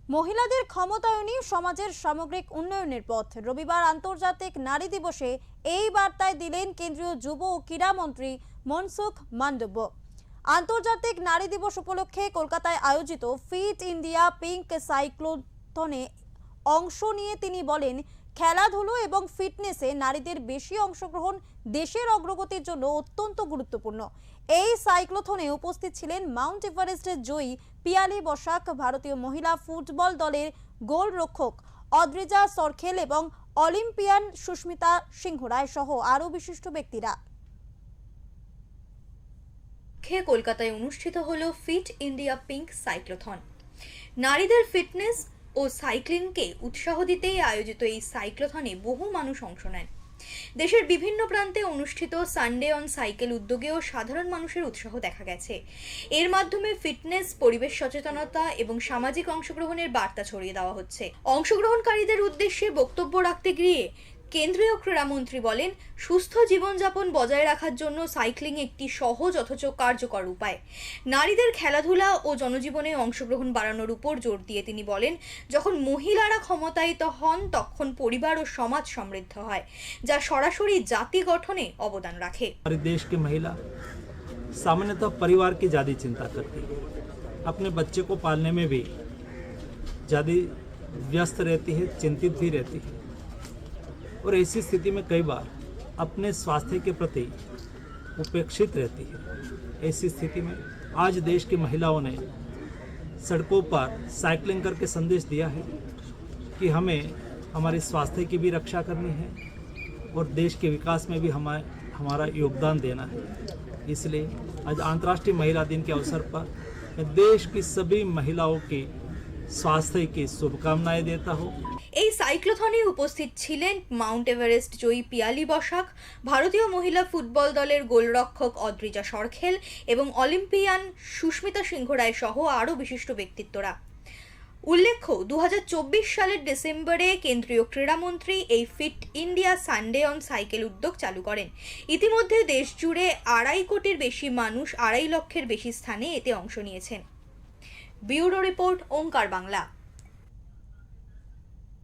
মহিলাদের ক্ষমতায়নই সমাজের সামগ্রিক উন্নয়নের পথ। রবিবার আন্তর্জাতিক নারী দিবসে এই বার্তায় দিলেন কেন্দ্রীয় যুব ও ক্রীড়া মন্ত্রী মনসুখ মান্ডব্য। আন্তর্জাতিক নারী দিবস উপলক্ষে কলকাতায় আয়োজিত ফিট ইন্ডিয়া পিঙ্ক সাইক্লোথনে অংশ নিয়ে তিনি বলেন, খেলাধুলো এবং ফিটনেসে নারীদের বেশি অংশগ্রহণ দেশের অগ্রগতির জন্য অত্যন্ত গুরুত্বপূর্ণ। এই সাইক্লোথনে উপস্থিত ছিলেন মাউন্ট এভারেস্টের জয়ী পিয়ালি বসাক, ভারতীয় মহিলা ফুটবল দলের গোলরক্ষক অদ্রিজা সরখেল এবং অলিম্পিয়ান সুস্মিতা সিংহ রায় সহ আরও বিশিষ্ট ব্যক্তিরা। কলকাতায় অনুষ্ঠিত হলো ফিট ইন্ডিয়া পিঙ্ক সাইক্লোথন। নারীদের ফিটনেস ও সাইক্লিংকে উৎসাহ দিতেই আয়োজিত এই সাইক্লোথনে বহু মানুষ অংশ নেন। দেশের বিভিন্ন প্রান্তে অনুষ্ঠিত সানডে অন সাইকেল উদ্যোগেও সাধারণ মানুষের উৎসাহ দেখা গেছে। এর মাধ্যমে ফিটনেস, পরিবেশ সচেতনতা এবং সামাজিক অংশগ্রহণের বার্তা ছড়িয়ে দেওয়া হচ্ছে। অংশগ্রহণকারীদের উদ্দেশ্যে বক্তব্য রাখতে গিয়ে কেন্দ্রীয় ক্রীড়ামন্ত্রী বলেন, সুস্থ জীবনযাপন বজায় রাখার জন্য সাইক্লিং একটি সহজ অথচ কার্যকর উপায়। নারীদের খেলাধুলা ও জনজীবনে অংশগ্রহণ বাড়ানোর উপর জোর দিয়ে তিনি বলেন, যখন মহিলারা ক্ষমতায়িত হন তখন পরিবার ও সমাজ সমৃদ্ধ হয়, যা সরাসরি জাতি গঠনে অবদান রাখে। हमारे देश की महिला सामान्यतः परिवार की ज़्यादा चिंता करती है, अपने बच्चे को पालने में भी ज़्यादा व्यस्त रहती है, चिंतित भी रहती है और ऐसी स्थिति में कई बार अपने स्वास्थ्य के प्रति उपेक्षित रहती है। ऐसी स्थिति में आज देश की महिलाओं ने सड़कों पर साइकिलिंग करके संदेश दिया है कि हमें हमारे स्वास्थ्य की भी रक्षा करनी है और देश के विकास में भी हमारा योगदान देना है। इसलिए आज अंतर्राष्ट्रीय महिला दिन के अवसर पर मैं देश की सभी महिलाओं की स्वास्थ्य की शुभकामनाएं देता हूँ। এই সাইক্লোথনে উপস্থিত ছিলেন মাউন্ট এভারেস্ট জয়ী পিয়ালি বসাক, ভারতীয় মহিলা ফুটবল দলের গোলরক্ষক অদ্রিজা সরখেল এবং অলিম্পিয়ান সুস্মিতা সিংহ রায় সহ আরও বিশিষ্ট ব্যক্তিত্বরা। উল্লেখ্য, 2024 সালের ডিসেম্বরে কেন্দ্রীয় ক্রীড়ামন্ত্রী এই fit India Sunday on cycle উদ্যোগ চালু করেন। ইতিমধ্যে দেশ জুড়ে 2.5 কোটির বেশি মানুষ 2.5 লক্ষের বেশি স্থানে এতে অংশ নিয়েছেন। ব্যুরো রিপোর্ট, ওঙ্কার বাংলা।